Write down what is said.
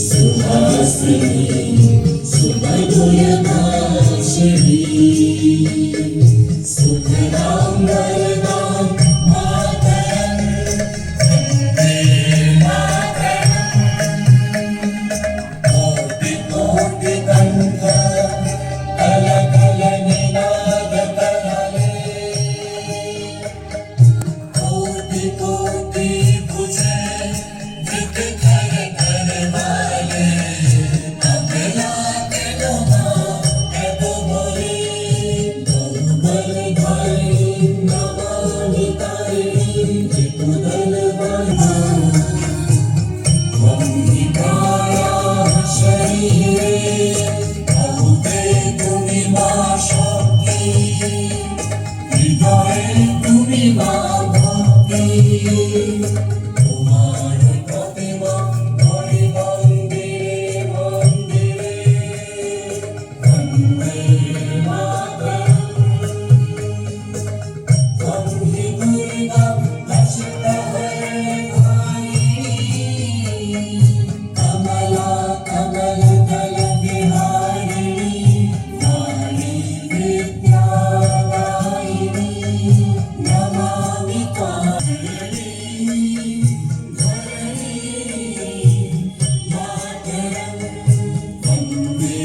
सुहासिनी सुमधुरभाषिणी सुखदां वरदां मातरं वन्दे मातरम् कोटि कोटि कण्ठ कलकलनिनादकलले कोटि कोटि भुजे विकथन करवाले अगला के नमा एबो मोरी बहुबल भाई नमामि तारिणी त्रिपुदल भाई वंदि काया शरीरे बहुते तुमि मा शक्ति हृदये तुमि मा भक्ति তোমার প্রতিমা ধরি মন্দিরে মন্দিরে বন্দে মাতরম ত্বং হি দুর্গা দশপ্রহরে ধারিণী কমলা কমল দল বিহারিণী নারী বিদ্যা দায়িনী নমামি ত্বাং धरणी मातरं वन्दे